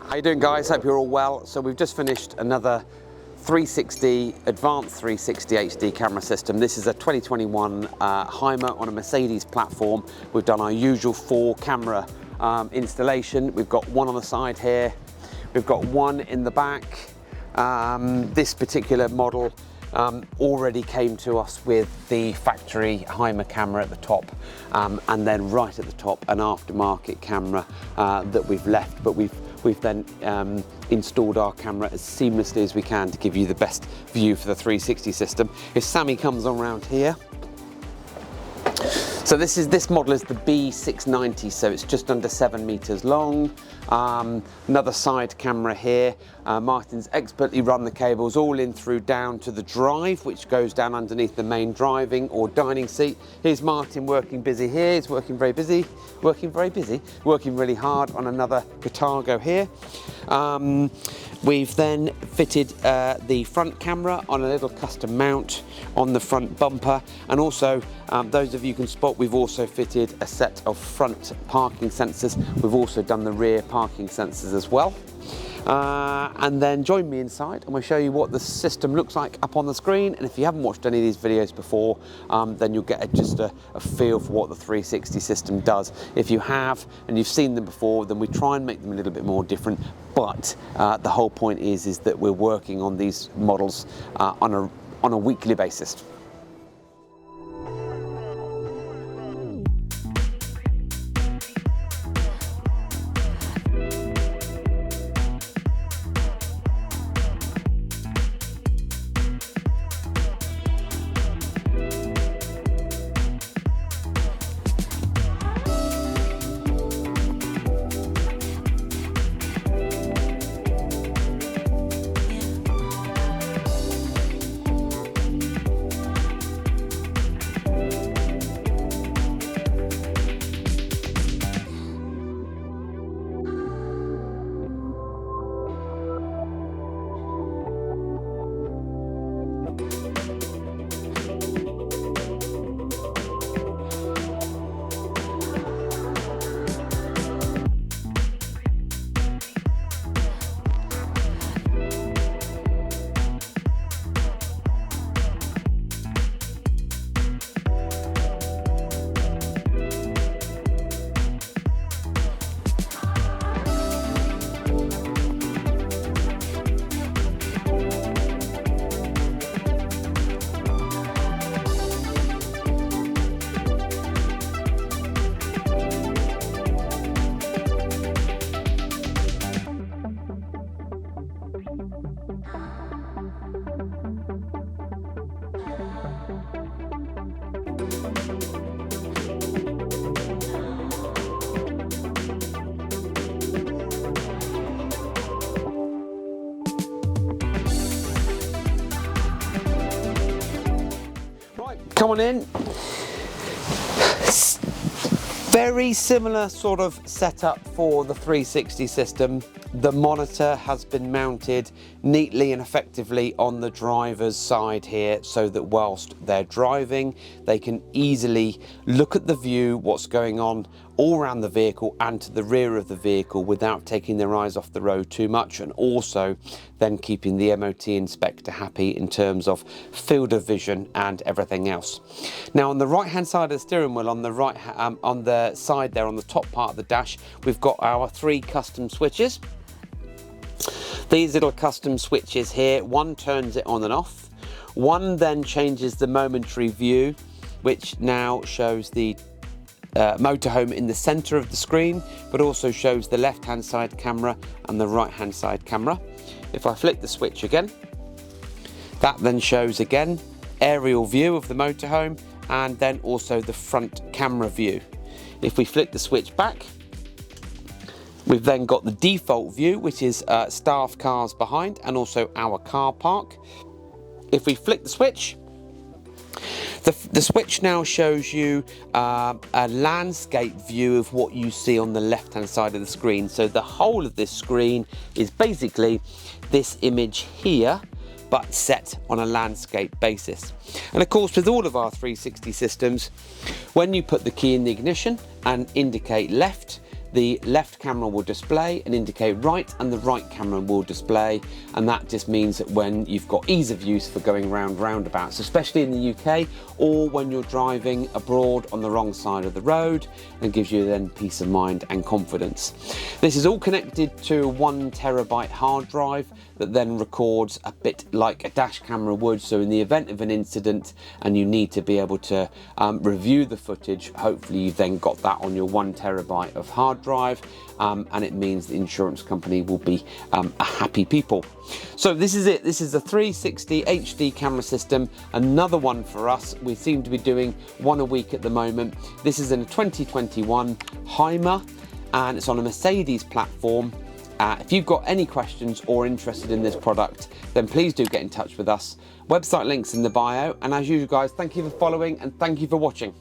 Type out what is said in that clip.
How you doing, guys? Hope you're all well. So we've just finished another 360 advanced 360 HD camera system. This is a 2021 Hymer on a Mercedes platform. We've done our usual 4 camera installation. We've got one on the side here. We've got one in the back. This particular model already came to us with the factory Hymer camera at the top, and then right at the top an aftermarket camera that we've left, but we've then installed our camera as seamlessly as we can to give you the best view for the 360 system. If Sammy comes on around here. So this model is the B690, so it's just under 7 meters long. Another side camera here. Martin's expertly run the cables all in through down to the drive, which goes down underneath the main driving or dining seat. Here's Martin working busy here. He's working really hard on another Cartago here. We've then fitted the front camera on a little custom mount on the front bumper, and also those of you can spot, we've also fitted a set of front parking sensors. We've also done the rear parking sensors as well. And then join me inside and we'll show you what the system looks like up on the screen. And if you haven't watched any of these videos before, then you'll get just a feel for what the 360 system does. If you have and you've seen them before, then we try and make them a little bit more different. But the whole point is that we're working on these models on a weekly basis. Come on in. Very similar sort of setup for the 360 system. The monitor has been mounted neatly and effectively on the driver's side here, so that whilst they're driving, they can easily look at the view, what's going on all around the vehicle and to the rear of the vehicle without taking their eyes off the road too much, and also then keeping the MOT inspector happy in terms of field of vision and everything else. Now, on the right hand side of the steering wheel, on the side there on the top part of the dash, we've got our 3 custom switches. These little custom switches here, one turns it on and off, one then changes the momentary view, which now shows the motorhome in the center of the screen, but also shows the left hand side camera and the right hand side camera. If I flick the switch again, that then shows again aerial view of the motorhome and then also the front camera view. If we flick the switch back, we've then got the default view, which is staff cars behind and also our car park. If we flick the switch, the switch now shows you a landscape view of what you see on the left hand side of the screen. So the whole of this screen is basically this image here, but set on a landscape basis. And of course, with all of our 360 systems, when you put the key in the ignition and indicate left, the left camera will display and indicate right, and the right camera will display, and that just means that when you've got ease of use for going around roundabouts, especially in the UK, or when you're driving abroad on the wrong side of the road, and gives you then peace of mind and confidence. This is all connected to a 1 terabyte hard drive that then records a bit like a dash camera would. So in the event of an incident and you need to be able to review the footage, hopefully you've then got that on your 1 terabyte of hard drive, and it means the insurance company will be a happy people. So this is it. This is a 360 HD camera system, another one for us. We seem to be doing one a week at the moment. This is in a 2021 Hymer, and it's on a Mercedes platform. If you've got any questions or interested in this product, then please do get in touch with us. Website links in the bio, and as usual guys, thank you for following and thank you for watching.